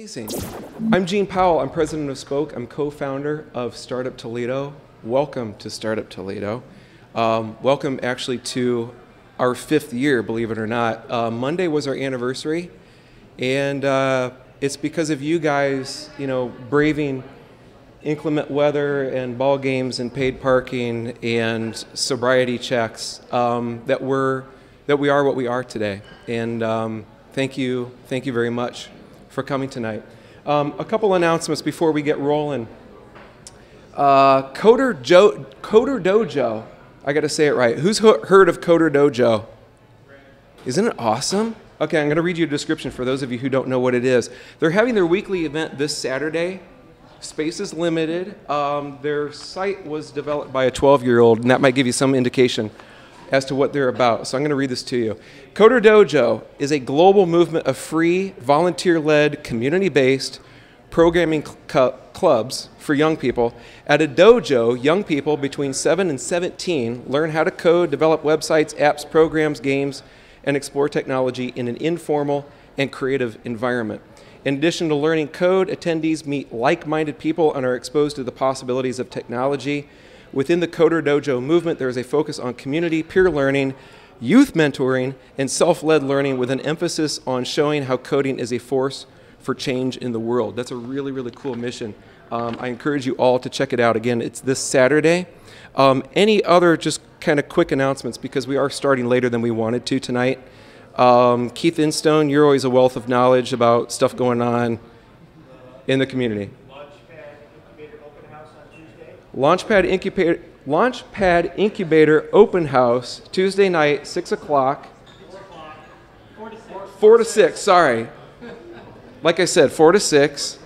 Amazing. I'm Gene Powell. I'm president of Spoke. I'm co-founder of StartUp Toledo. Welcome to StartUp Toledo. Welcome actually to our 5th year, believe it or not. Monday was our anniversary, and it's because of you guys, braving inclement weather and ball games and paid parking and sobriety checks that we are what we are today. And thank you very much for coming tonight. A couple announcements before we get rolling. Coder Dojo. I got to say it right. Who's heard of Coder Dojo? Isn't it awesome? Okay, I'm going to read you a description for those of you who don't know what it is. They're having their weekly event this Saturday. Space is limited. Their site was developed by a 12-year-old, and that might give you some indication as to what they're about. So I'm going to read this to you. Coder Dojo is a global movement of free, volunteer-led, community-based programming clubs for young people. At a dojo, young people between 7 and 17 learn how to code, develop websites, apps, programs, games, and explore technology in an informal and creative environment. In addition to learning code, attendees meet like-minded people and are exposed to the possibilities of technology. Within the Coder Dojo movement, there is a focus on community, peer learning, youth mentoring, and self-led learning with an emphasis on showing how coding is a force for change in the world. That's a really, really cool mission. I encourage you all to check it out. Again, it's this Saturday. Any other just kind of quick announcements, because we are starting later than we wanted to tonight. Keith Instone, you're always a wealth of knowledge about stuff going on in the community. Launchpad Incubator Open House, Tuesday night, 6 o'clock. 4 to 6, sorry. Like I said, 4 to 6.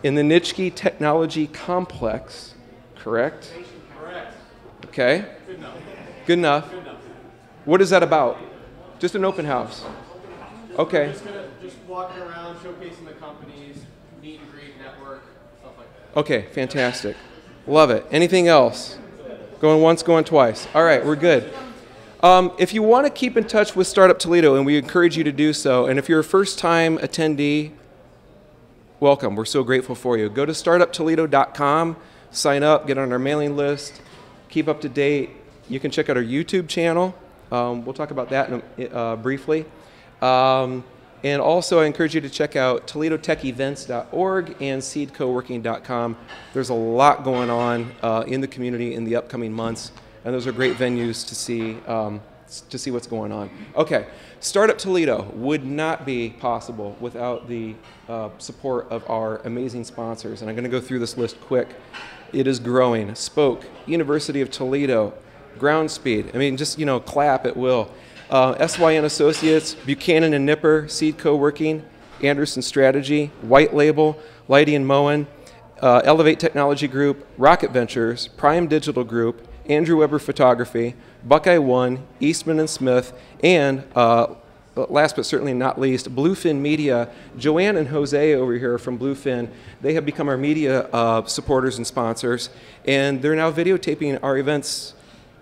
In the Nitschke Technology Complex, correct? Correct. Okay. Good enough. Good enough. Good enough. What is that about? Just an open house. Okay. We're just going to walk around, showcasing the companies, meet and greet, network, stuff like that. Okay, fantastic. Love it. Anything else? Going once, going twice. All right, we're good. If you want to keep in touch with StartUp Toledo, and we encourage you to do so, and if you're a first-time attendee, welcome. We're so grateful for you. Go to startuptoledo.com, sign up, get on our mailing list, keep up to date. You can check out our YouTube channel. We'll talk about that briefly. And also, I encourage you to check out ToledoTechEvents.org and SeedCoworking.com. There's a lot going on in the community in the upcoming months, and those are great venues to see what's going on. Okay, StartUp Toledo would not be possible without the support of our amazing sponsors, and I'm going to go through this list quick. It is growing. Spoke, University of Toledo, Groundspeed. I mean, just clap at will. SYN Associates, Buchanan and Nipper, Seed Co-working, Anderson Strategy, White Label, Leidy and Moen, Elevate Technology Group, Rocket Ventures, Prime Digital Group, Andrew Weber Photography, Buckeye One, Eastman and Smith, and last but certainly not least, Bluefin Media. Joanne and Jose over here from Bluefin, they have become our media supporters and sponsors, and they're now videotaping our events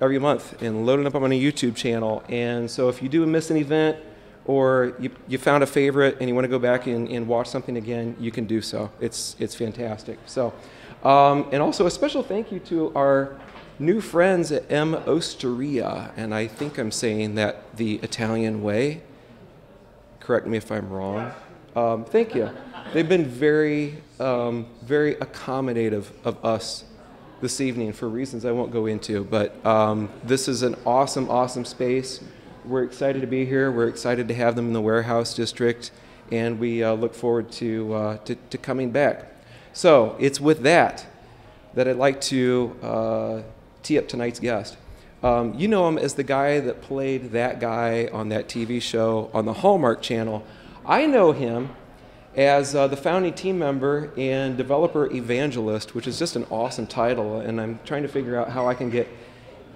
every month and loading up on a YouTube channel. And so if you do miss an event, or you found a favorite and you want to go back and watch something again, you can do so. It's fantastic. So, and also a special thank you to our new friends at M. Osteria, and I think I'm saying that the Italian way. Correct me if I'm wrong. Thank you. They've been very accommodative of us this evening for reasons I won't go into, but this is an awesome space. We're excited to be here. We're excited to have them in the warehouse district, and we look forward to coming back. So it's with that I'd like to tee up tonight's guest. You know him as the guy that played that guy on that TV show on the Hallmark Channel. I know him as the founding team member and developer evangelist, which is just an awesome title, and I'm trying to figure out how I can get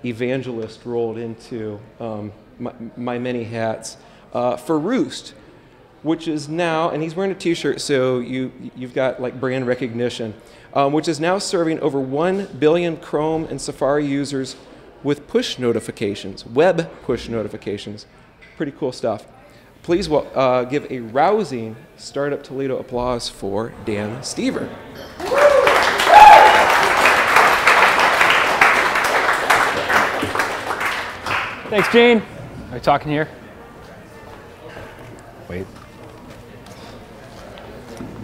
evangelist rolled into my many hats. For Roost, which is now, and he's wearing a t-shirt, so you've got like brand recognition, which is now serving over 1 billion Chrome and Safari users with push notifications, web push notifications. Pretty cool stuff. Please give a rousing Startup Toledo applause for Dan Stever. Thanks, Gene. Are we talking here? Wait.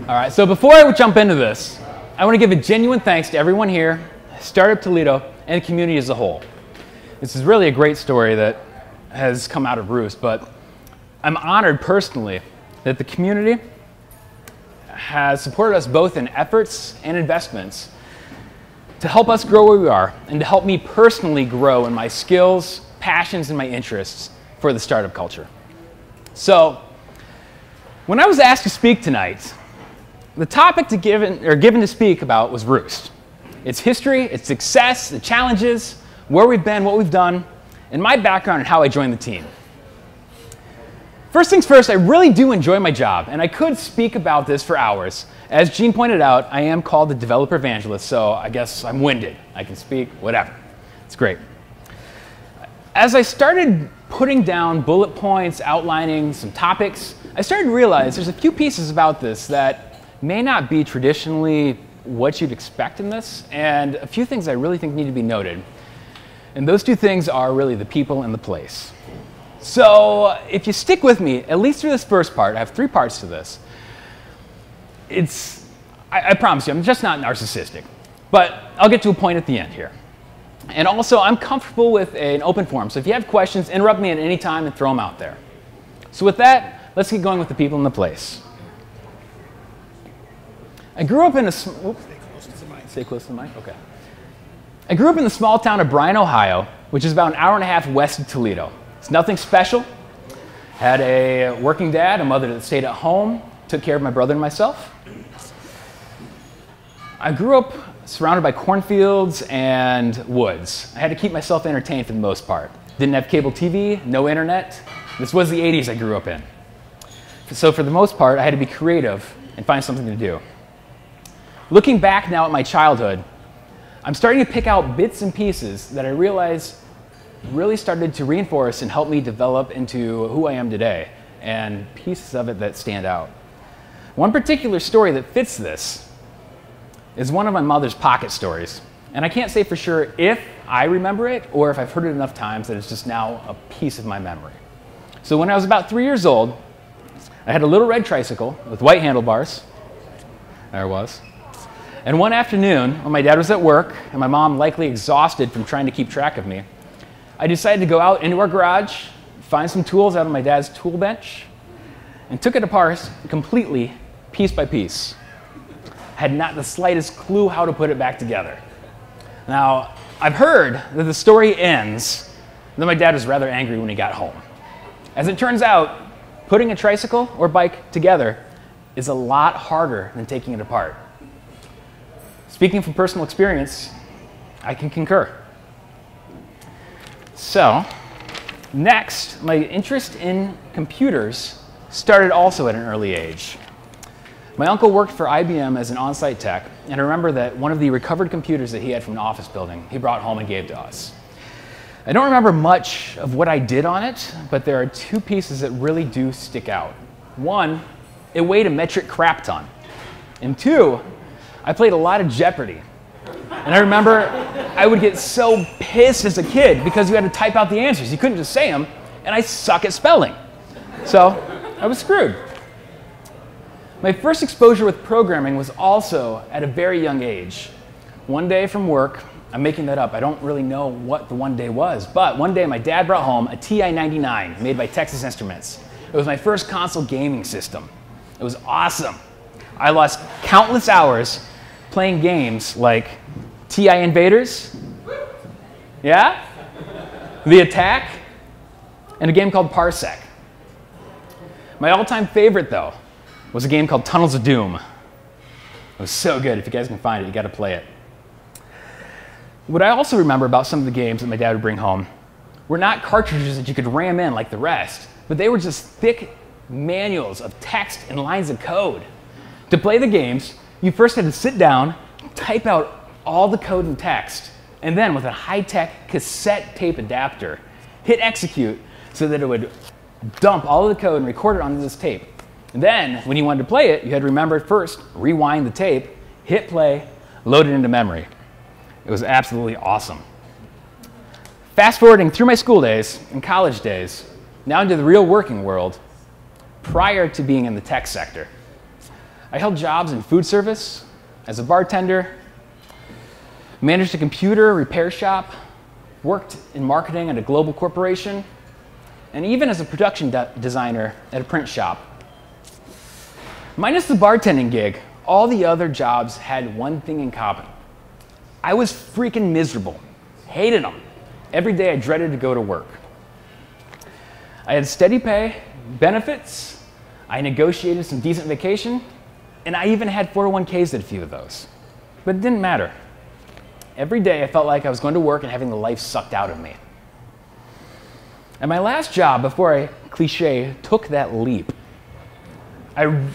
All right, so before I jump into this, I want to give a genuine thanks to everyone here, Startup Toledo, and the community as a whole. This is really a great story that has come out of Roost, but I'm honored personally that the community has supported us both in efforts and investments to help us grow where we are and to help me personally grow in my skills, passions, and my interests for the startup culture. So, when I was asked to speak tonight, the topic given to speak about was Roost. Its history, its success, the challenges, where we've been, what we've done, and my background and how I joined the team. First things first, I really do enjoy my job, and I could speak about this for hours. As Gene pointed out, I am called the developer evangelist, so I guess I'm winded. I can speak, whatever. It's great. As I started putting down bullet points, outlining some topics, I started to realize there's a few pieces about this that may not be traditionally what you'd expect in this, and a few things I really think need to be noted. And those two things are really the people and the place. So if you stick with me, at least through this first part, I have 3 parts to this. I promise you, I'm just not narcissistic, but I'll get to a point at the end here. And also, I'm comfortable with an open forum, so if you have questions, interrupt me at any time and throw them out there. So with that, let's get going with the people and the place. I grew up in a stay close to the mic. Okay. I grew up in the small town of Bryan, Ohio, which is about an hour and a half west of Toledo. It's nothing special. Had a working dad, a mother that stayed at home, took care of my brother and myself. I grew up surrounded by cornfields and woods. I had to keep myself entertained for the most part. Didn't have cable TV, no internet. This was the 80s I grew up in. So for the most part, I had to be creative and find something to do. Looking back now at my childhood, I'm starting to pick out bits and pieces that I realize really started to reinforce and help me develop into who I am today, and pieces of it that stand out. One particular story that fits this is one of my mother's pocket stories. And I can't say for sure if I remember it or if I've heard it enough times that it's just now a piece of my memory. So when I was about 3 years old, I had a little red tricycle with white handlebars. There it was. And one afternoon, when my dad was at work and my mom likely exhausted from trying to keep track of me, I decided to go out into our garage, find some tools out of my dad's tool bench, and took it apart completely, piece by piece. I had not the slightest clue how to put it back together. Now, I've heard that the story ends that my dad was rather angry when he got home. As it turns out, putting a tricycle or bike together is a lot harder than taking it apart. Speaking from personal experience, I can concur. So, next, my interest in computers started also at an early age. My uncle worked for IBM as an on-site tech, and I remember that one of the recovered computers that he had from an office building, he brought home and gave to us. I don't remember much of what I did on it, but there are 2 pieces that really do stick out. 1, it weighed a metric crap ton. And 2, I played a lot of Jeopardy. And I remember I would get so pissed as a kid because you had to type out the answers. You couldn't just say them, and I suck at spelling. So I was screwed. My first exposure with programming was also at a very young age. One day from work, I'm making that up, I don't really know what the one day was, but one day my dad brought home a TI-99 made by Texas Instruments. It was my first console gaming system. It was awesome. I lost countless hours playing games like TI Invaders, yeah? The Attack, and a game called Parsec. My all-time favorite, though, was a game called Tunnels of Doom. It was so good. If you guys can find it, you got to play it. What I also remember about some of the games that my dad would bring home were not cartridges that you could ram in like the rest, but they were just thick manuals of text and lines of code. To play the games, you first had to sit down, type out all the code and text, and then with a high-tech cassette tape adapter, hit execute so that it would dump all of the code and record it onto this tape. And then, when you wanted to play it, you had to remember first, rewind the tape, hit play, load it into memory. It was absolutely awesome. Fast forwarding through my school days and college days, now into the real working world, prior to being in the tech sector. I held jobs in food service, as a bartender, managed a computer repair shop, worked in marketing at a global corporation, and even as a production designer at a print shop. Minus the bartending gig, all the other jobs had one thing in common. I was freaking miserable, hated them. Every day I dreaded to go to work. I had steady pay, benefits, I negotiated some decent vacation, and I even had 401ks at a few of those. But it didn't matter. Every day I felt like I was going to work and having the life sucked out of me. At my last job, before I, cliche, took that leap, I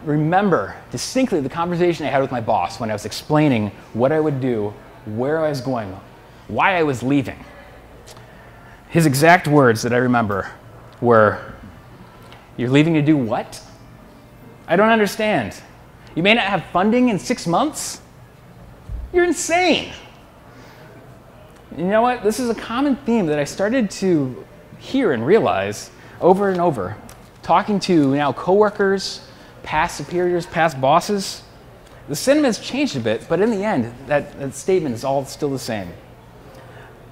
remember distinctly the conversation I had with my boss when I was explaining what I would do, where I was going, why I was leaving. His exact words that I remember were, "You're leaving to do what? I don't understand. You may not have funding in 6 months? You're insane." You know what? This is a common theme that I started to hear and realize over and over, talking to now coworkers, past superiors, past bosses. The sentiment's changed a bit, but in the end, that statement is all still the same.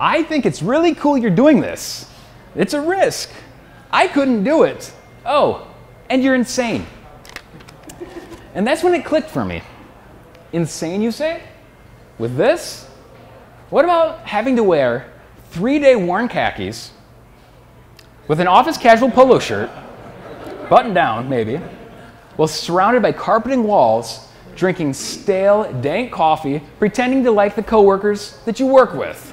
I think it's really cool you're doing this. It's a risk. I couldn't do it. Oh, and you're insane. And that's when it clicked for me. Insane, you say? With this? What about having to wear 3-day worn khakis with an office casual polo shirt, buttoned down maybe, while surrounded by carpeting walls, drinking stale, dank coffee, pretending to like the coworkers that you work with?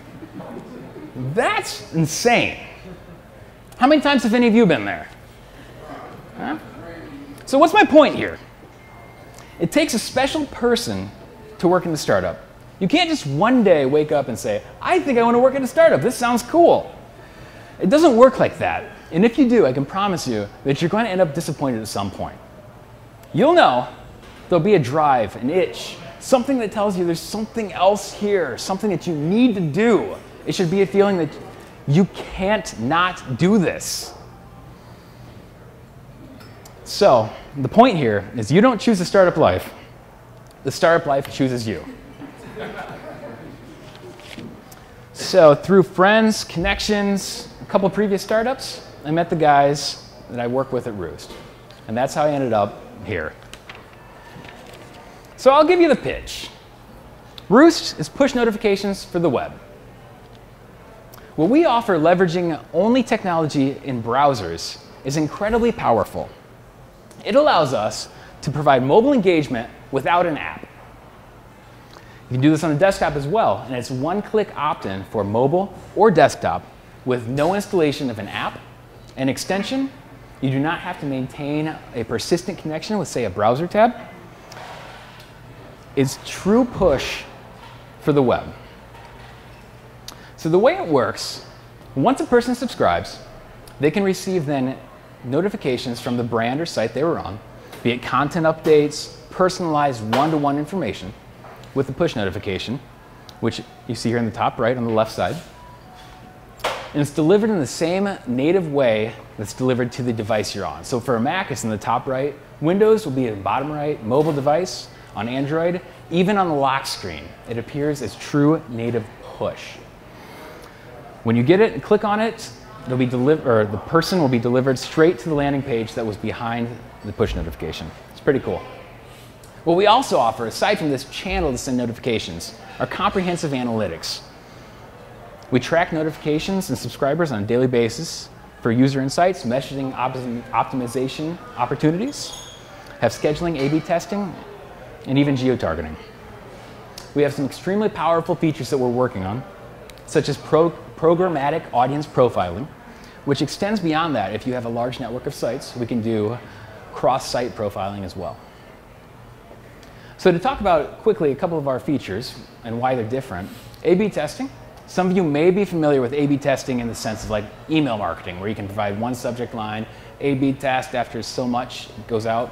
That's insane. How many times have any of you been there? Huh? So what's my point here? It takes a special person to work in the startup. You can't just one day wake up and say, "I think I want to work in a startup. This sounds cool." It doesn't work like that. And if you do, I can promise you that you're going to end up disappointed at some point. You'll know there'll be a drive, an itch, something that tells you there's something else here, something that you need to do. It should be a feeling that you can't not do this. So, the point here is you don't choose the startup life. The startup life chooses you. So, through friends, connections, a couple previous startups, I met the guys that I work with at Roost. And that's how I ended up here. So I'll give you the pitch. Roost is push notifications for the web. What we offer leveraging only technology in browsers is incredibly powerful. It allows us to provide mobile engagement without an app. You can do this on the desktop as well, and it's one-click opt-in for mobile or desktop with no installation of an app, an extension. You do not have to maintain a persistent connection with, say, a browser tab. It's true push for the web. So the way it works, once a person subscribes, they can receive then notifications from the brand or site they were on, be it content updates, personalized one-to-one information with the push notification, which you see here in the top right on the left side. And it's delivered in the same native way that's delivered to the device you're on. So for a Mac, it's in the top right. Windows will be in the bottom right. Mobile device, on Android, even on the lock screen, it appears as true native push. When you get it and click on it, it'll be the person will be delivered straight to the landing page that was behind the push notification. It's pretty cool. What we also offer, aside from this channel to send notifications, are comprehensive analytics. We track notifications and subscribers on a daily basis for user insights, messaging optimization opportunities, have scheduling, A/B testing, and even geo-targeting. We have some extremely powerful features that we're working on, such as programmatic audience profiling, which extends beyond that. If you have a large network of sites, we can do cross-site profiling as well. So to talk about quickly a couple of our features and why they're different, A/B testing. Some of you may be familiar with A/B testing in the sense of like email marketing, where you can provide one subject line, A/B test after so much goes out.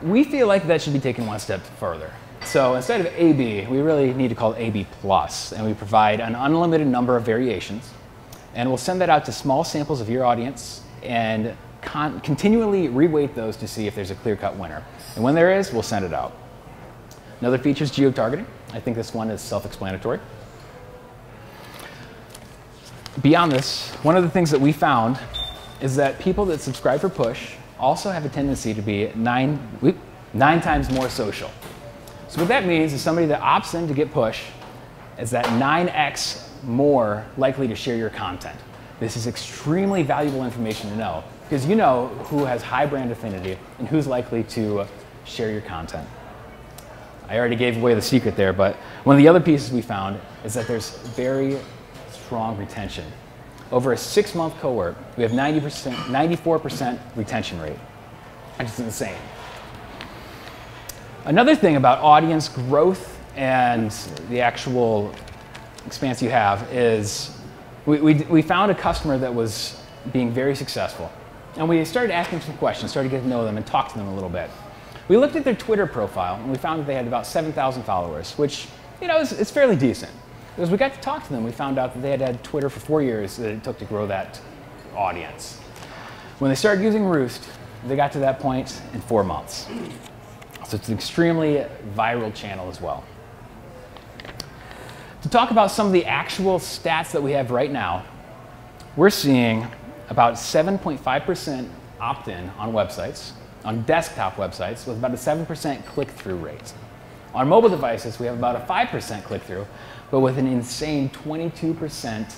We feel like that should be taken one step further. So instead of A/B, we really need to call it A/B+, and we provide an unlimited number of variations, and we'll send that out to small samples of your audience and continually reweight those to see if there's a clear-cut winner. And when there is, we'll send it out. Another feature is geo-targeting. I think this one is self-explanatory. Beyond this, one of the things that we found is that people that subscribe for push also have a tendency to be nine times more social. So what that means is somebody that opts in to get push is that 9x more likely to share your content. This is extremely valuable information to know because you know who has high brand affinity and who's likely to share your content. I already gave away the secret there, but one of the other pieces we found is that there's very strong retention. Over a 6-month cohort, we have 94% retention rate. That's insane. Another thing about audience growth and the actual expanse you have is we found a customer that was being very successful. And we started asking some questions, started getting to know them and talk to them a little bit. We looked at their Twitter profile and we found that they had about 7,000 followers, which, you know, is fairly decent. As we got to talk to them, we found out that they had had Twitter for 4 years that it took to grow that audience. When they started using Roost, they got to that point in 4 months. So it's an extremely viral channel as well. To talk about some of the actual stats that we have right now, we're seeing about 7.5% opt-in on websites, on desktop websites, with about a 7% click-through rate. On mobile devices, we have about a 5% click-through, but with an insane 22%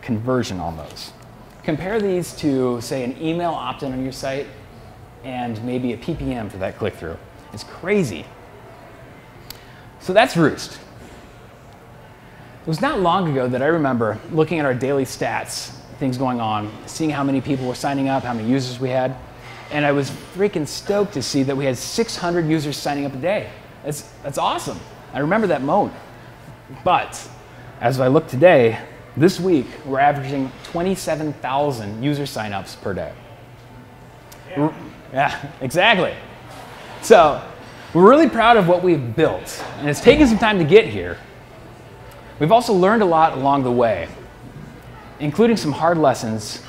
conversion on those. Compare these to, say, an email opt-in on your site and maybe a PPM for that click-through. It's crazy. So that's Roost. It was not long ago that I remember looking at our daily stats, things going on, seeing how many people were signing up, how many users we had, and I was freaking stoked to see that we had 600 users signing up a day. That's awesome. I remember that moment. But as I look today, this week, we're averaging 27,000 user signups per day. Yeah, exactly. So we're really proud of what we've built, and it's taken some time to get here. We've also learned a lot along the way, including some hard lessons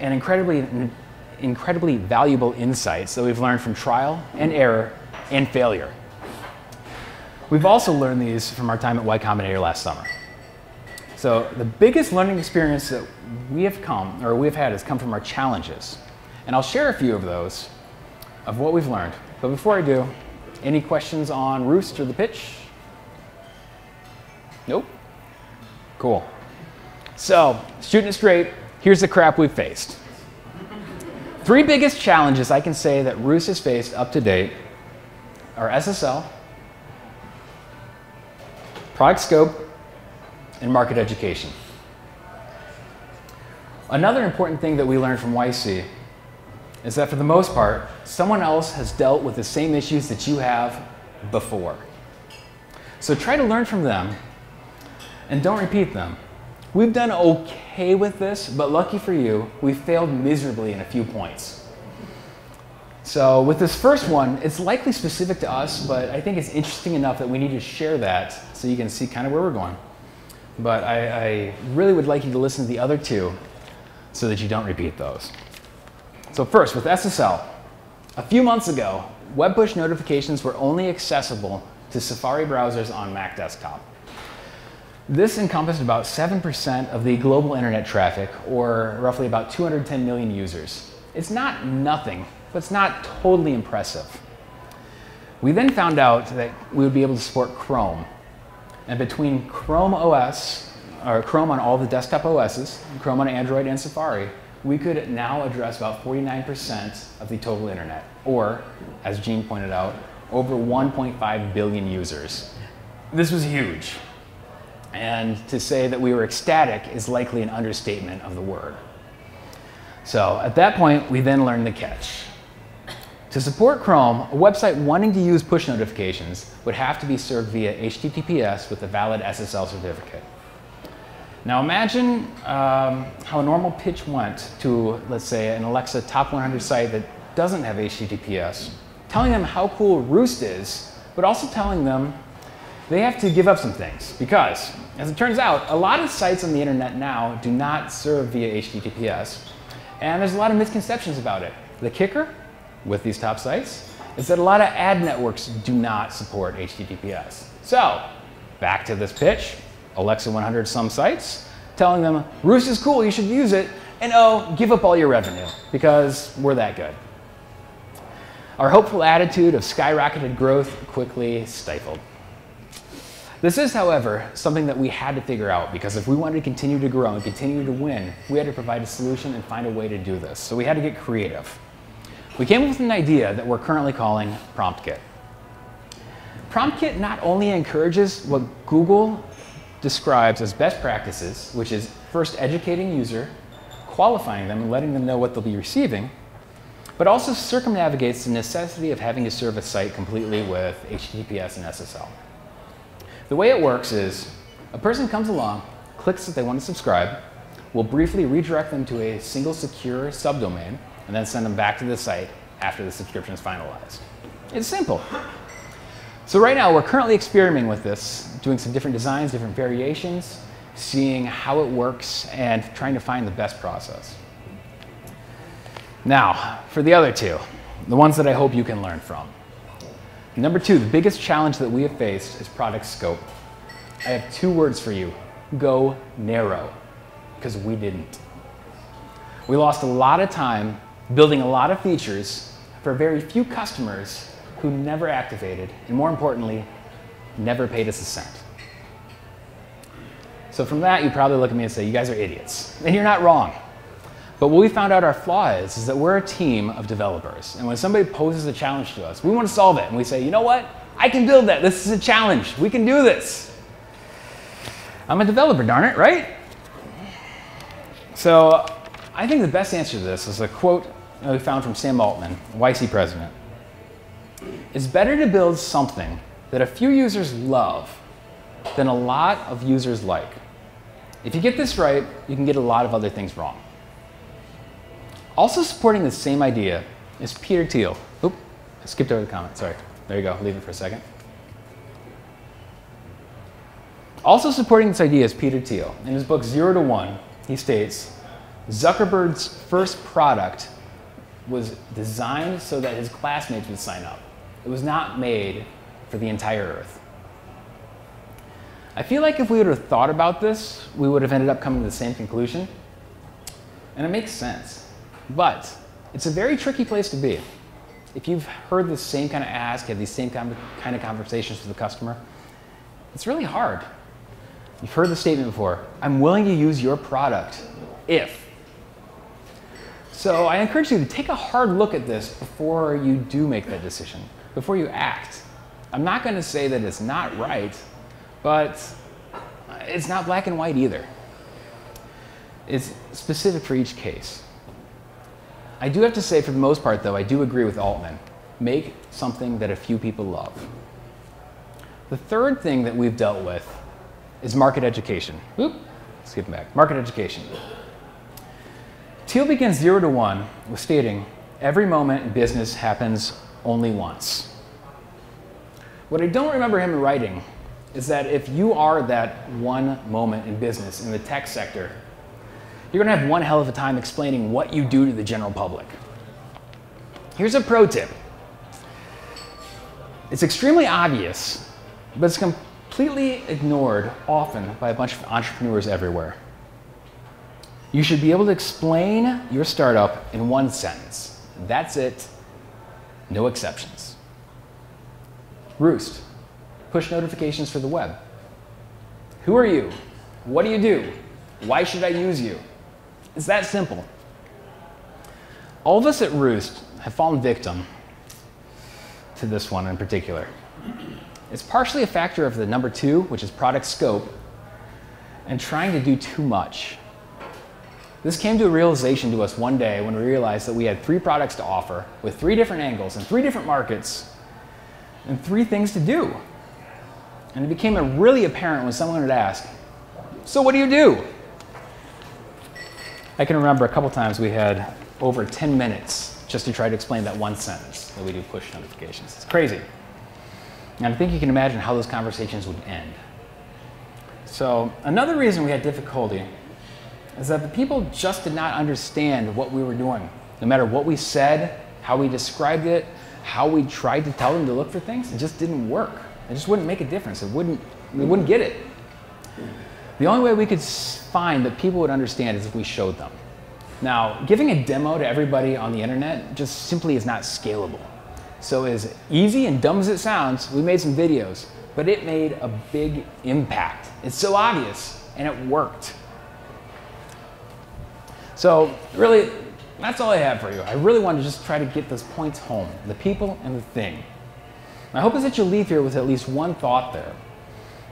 and incredibly valuable insights that we've learned from trial and error and failure. We've also learned these from our time at Y Combinator last summer. So the biggest learning experience that we've had has come from our challenges. And I'll share a few of those, of what we've learned. But before I do, any questions on Roost or the pitch? Nope? Cool. So, shooting it straight, here's the crap we've faced. 3 biggest challenges I can say that Roost has faced up to date are SSL, product scope, and market education. Another important thing that we learned from YC is that for the most part, someone else has dealt with the same issues that you have before. So try to learn from them and don't repeat them. We've done okay with this, but lucky for you, we failed miserably in a few points. So with this first one, it's likely specific to us, but I think it's interesting enough that we need to share that so you can see kind of where we're going. But I really would like you to listen to the other 2 so that you don't repeat those. So first, with SSL, a few months ago, web push notifications were only accessible to Safari browsers on Mac desktop. This encompassed about 7% of the global internet traffic, or roughly about 210 million users. It's not nothing, but it's not totally impressive. We then found out that we would be able to support Chrome. And between Chrome OS, or Chrome on all the desktop OSs, Chrome on Android and Safari, we could now address about 49% of the total internet, or, as Gene pointed out, over 1.5 billion users. This was huge. And to say that we were ecstatic is likely an understatement of the word. So at that point, we then learned the catch. To support Chrome, a website wanting to use push notifications would have to be served via HTTPS with a valid SSL certificate. Now imagine how a normal pitch went to, let's say, an Alexa top 100 site that doesn't have HTTPS, telling them how cool Roost is, but also telling them they have to give up some things. Because, as it turns out, a lot of sites on the internet now do not serve via HTTPS, and there's a lot of misconceptions about it. The kicker with these top sites is that a lot of ad networks do not support HTTPS. So, back to this pitch, Alexa 100 some sites, telling them, Roost is cool, you should use it, and oh, give up all your revenue, because we're that good. Our hopeful attitude of skyrocketed growth quickly stifled. This is, however, something that we had to figure out, because if we wanted to continue to grow and continue to win, we had to provide a solution and find a way to do this. So we had to get creative. We came up with an idea that we're currently calling PromptKit. PromptKit not only encourages what Google describes as best practices, which is first educating user, qualifying them, and letting them know what they'll be receiving, but also circumnavigates the necessity of having to serve a site completely with HTTPS and SSL. The way it works is a person comes along, clicks that they want to subscribe, we'll briefly redirect them to a single secure subdomain, and then send them back to the site after the subscription is finalized. It's simple. So right now, we're currently experimenting with this, doing some different designs, different variations, seeing how it works, and trying to find the best process. Now, for the other two, the ones that I hope you can learn from. Number two, the biggest challenge that we have faced is product scope. I have two words for you: go narrow, because we didn't. We lost a lot of time building a lot of features for very few customers who never activated, and more importantly, never paid us a cent. So from that, you probably look at me and say, you guys are idiots. And you're not wrong. But what we found out our flaw is that we're a team of developers. And when somebody poses a challenge to us, we want to solve it. And we say, you know what? I can build that. This is a challenge. We can do this. I'm a developer, darn it, right? So I think the best answer to this is a quote we found from Sam Altman, YC president. It's better to build something that a few users love than a lot of users like. If you get this right, you can get a lot of other things wrong. Also supporting the same idea is Peter Thiel. Oop, I skipped over the comment, sorry. There you go, leave it for a second. Also supporting this idea is Peter Thiel. In his book 0 to 1, he states, Zuckerberg's first product was designed so that his classmates would sign up. It was not made for the entire Earth. I feel like if we would have thought about this, we would have ended up coming to the same conclusion. And it makes sense. But it's a very tricky place to be. If you've heard the same kind of ask, had these same kind of conversations with the customer, it's really hard. You've heard the statement before, I'm willing to use your product if. So I encourage you to take a hard look at this before you do make that decision, before you act. I'm not going to say that it's not right, but it's not black and white either. It's specific for each case. I do have to say, for the most part, though, I do agree with Altman. Make something that a few people love. The third thing that we've dealt with is market education. Oop, skip back. Market education. Thiel begins 0 to 1 with stating, every moment in business happens only once. What I don't remember him writing is that if you are that one moment in business in the tech sector, you're going to have one hell of a time explaining what you do to the general public. Here's a pro tip. It's extremely obvious, but it's completely ignored often by a bunch of entrepreneurs everywhere. You should be able to explain your startup in one sentence. That's it. No exceptions. Roost. Push notifications for the web. Who are you? What do you do? Why should I use you? It's that simple. All of us at Roost have fallen victim to this one in particular. It's partially a factor of the number 2, which is product scope, and trying to do too much. This came to a realization to us one day when we realized that we had 3 products to offer with 3 different angles and 3 different markets and 3 things to do. And it became really apparent when someone would ask, so what do you do? I can remember a couple times we had over 10 minutes just to try to explain that one sentence that we do push notifications. It's crazy. And I think you can imagine how those conversations would end. So another reason we had difficulty is that the people just did not understand what we were doing. No matter what we said, how we described it, how we tried to tell them to look for things, it just didn't work. It just wouldn't make a difference. They wouldn't get it. The only way we could find that people would understand is if we showed them. Now, giving a demo to everybody on the internet just simply is not scalable. So as easy and dumb as it sounds, we made some videos, but it made a big impact. It's so obvious, and it worked. So really, that's all I have for you. I really wanted to just try to get those points home, the people and the thing. My hope is that you'll leave here with at least one thought there.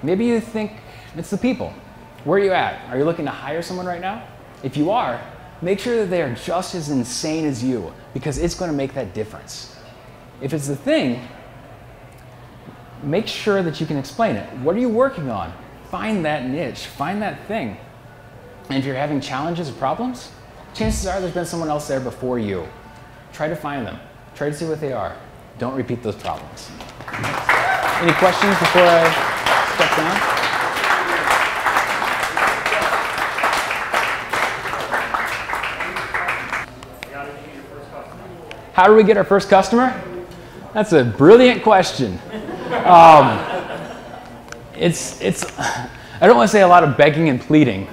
Maybe you think it's the people. Where are you at? Are you looking to hire someone right now? If you are, make sure that they are just as insane as you, because it's going to make that difference. If it's the thing, make sure that you can explain it. What are you working on? Find that niche, find that thing. And if you're having challenges or problems, chances are there's been someone else there before you. Try to find them. Try to see what they are. Don't repeat those problems. Any questions before I step down? How do we get our first customer? That's a brilliant question. I don't want to say a lot of begging and pleading,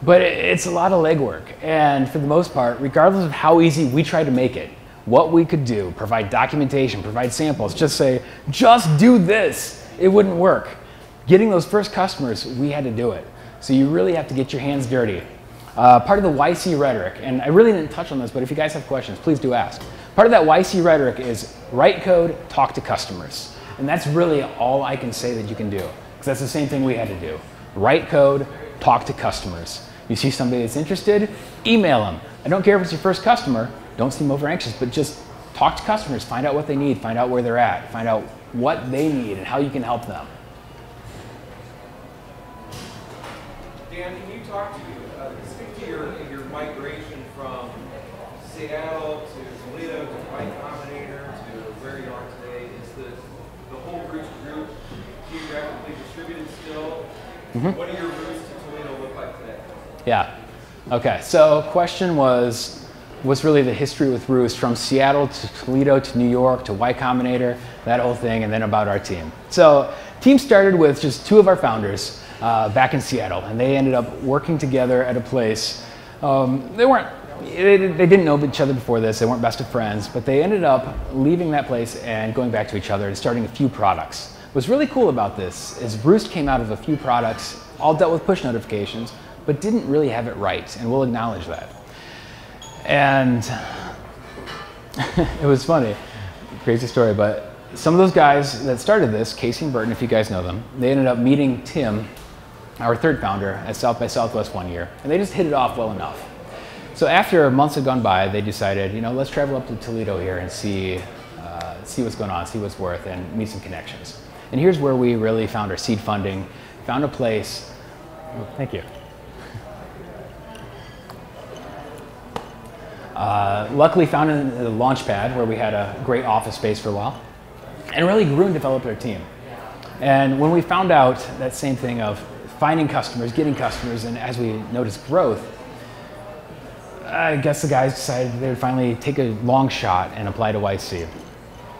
but it's a lot of legwork. And for the most part, regardless of how easy we try to make it, what we could do, provide documentation, provide samples, just say, just do this, it wouldn't work. Getting those first customers, we had to do it. So you really have to get your hands dirty. Part of the YC rhetoric, and I really didn't touch on this, but if you guys have questions, please do ask. Part of that YC rhetoric is write code, talk to customers. And that's really all I can say that you can do, because that's the same thing we had to do. Write code, talk to customers. You see somebody that's interested, email them. I don't care if it's your first customer, don't seem over anxious, but just talk to customers, find out what they need, find out where they're at, find out what they need and how you can help them. Dan, can you talk to speak to your migration from Seattle to Toledo to Y Combinator to where you are today? Is the whole Roost group geographically distributed still? Mm-hmm. What do your Roost to Toledo look like today? Yeah. Okay. So question was, what's really the history with Roost from Seattle to Toledo to New York to Y Combinator, that whole thing, and then about our team. So team started with just two of our founders back in Seattle, and they ended up working together at a place. They didn't know each other before this, they weren't best of friends, but they ended up leaving that place and going back to each other and starting a few products. What's really cool about this is Roost came out of a few products, all dealt with push notifications, but didn't really have it right, and we'll acknowledge that. And it was funny, crazy story, but some of those guys that started this, Casey and Burton, if you guys know them, they ended up meeting Tim, our third founder, at South by Southwest one year, and they just hit it off well enough. So after months had gone by, they decided, let's travel up to Toledo here and see what's going on, see what's worth, and meet some connections. And here's where we really found our seed funding, found a place. Oh, thank you. Luckily found a launch pad where we had a great office space for a while, and really grew and developed our team. And when we found out that same thing of finding customers, getting customers, and as we noticed growth, I guess the guys decided they would finally take a long shot and apply to YC.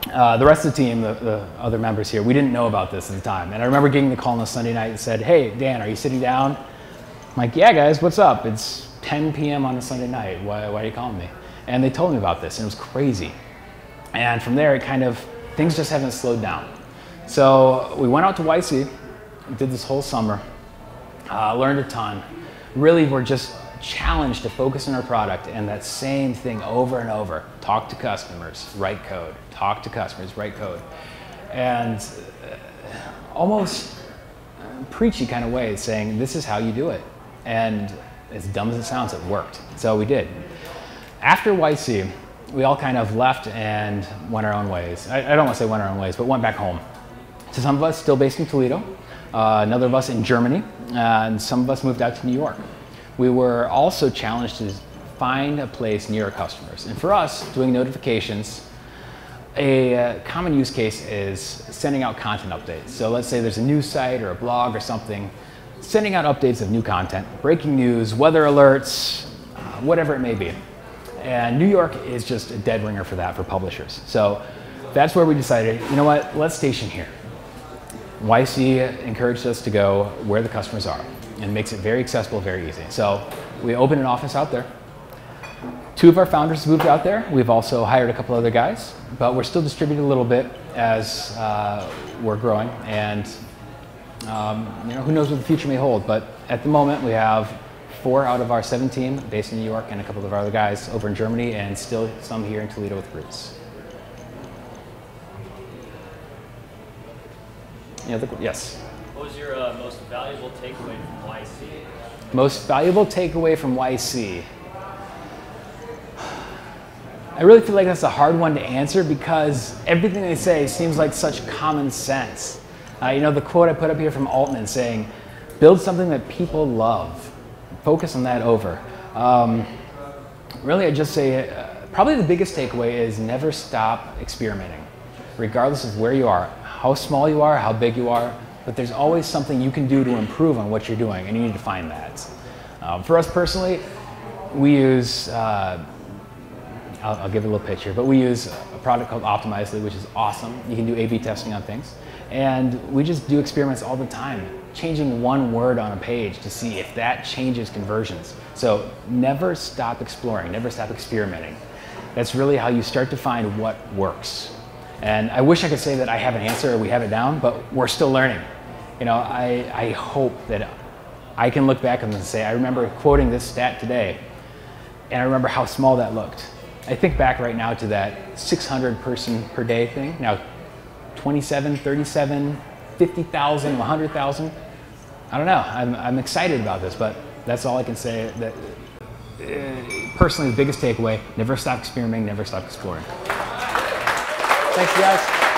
The rest of the team, the other members here, we didn't know about this at the time. And I remember getting the call on a Sunday night and said, hey, Dan, are you sitting down? I'm like, yeah, guys, what's up? It's 10 p.m. on a Sunday night. Why are you calling me? And they told me about this, and it was crazy. And from there, things just haven't slowed down. So we went out to YC, did this whole summer, learned a ton. Really, we're just challenged to focus on our product and that same thing over and over. Talk to customers, write code. Talk to customers, write code. And almost preachy kind of way, saying this is how you do it. And as dumb as it sounds, it worked. So we did. After YC, we all kind of left and went our own ways. I don't want to say went our own ways, but went back home. So some of us still based in Toledo, another of us in Germany, and some of us moved out to New York. we were also challenged to find a place near our customers. And for us, doing notifications, a common use case is sending out content updates. So let's say there's a news site or a blog or something, sending out updates of new content, breaking news, weather alerts, whatever it may be. And New York is just a dead ringer for that for publishers. So that's where we decided, you know what, let's station here. YC encouraged us to go where the customers are and makes it very accessible, very easy. So we opened an office out there. 2 of our founders moved out there. We've also hired a couple other guys, but we're still distributed a little bit as we're growing. And you know, who knows what the future may hold, but at the moment we have 4 out of our 7 team based in New York and a couple of our other guys over in Germany and still some here in Toledo with Roost. Yes? What was your most valuable takeaway from YC? Most valuable takeaway from YC? I really feel like that's a hard one to answer because everything they say seems like such common sense. You know, the quote I put up here from Altman saying, build something that people love. Focus on that over. Really, I'd just say probably the biggest takeaway is never stop experimenting, regardless of where you are, how small you are, how big you are, but there's always something you can do to improve on what you're doing, and you need to find that. For us personally, we use, I'll give a little pitch here, but we use a product called Optimizely, which is awesome. You can do A/B testing on things. And we just do experiments all the time, changing one word on a page to see if that changes conversions. So never stop exploring, never stop experimenting. That's really how you start to find what works. And I wish I could say that I have an answer or we have it down, but we're still learning. You know, I hope that I can look back and say, I remember quoting this stat today, and I remember how small that looked. I think back right now to that 600 person per day thing. Now, 27, 37, 50,000, 100,000. I don't know. I'm excited about this, but that's all I can say. That personally, the biggest takeaway: never stop experimenting, never stop exploring. Thanks, guys.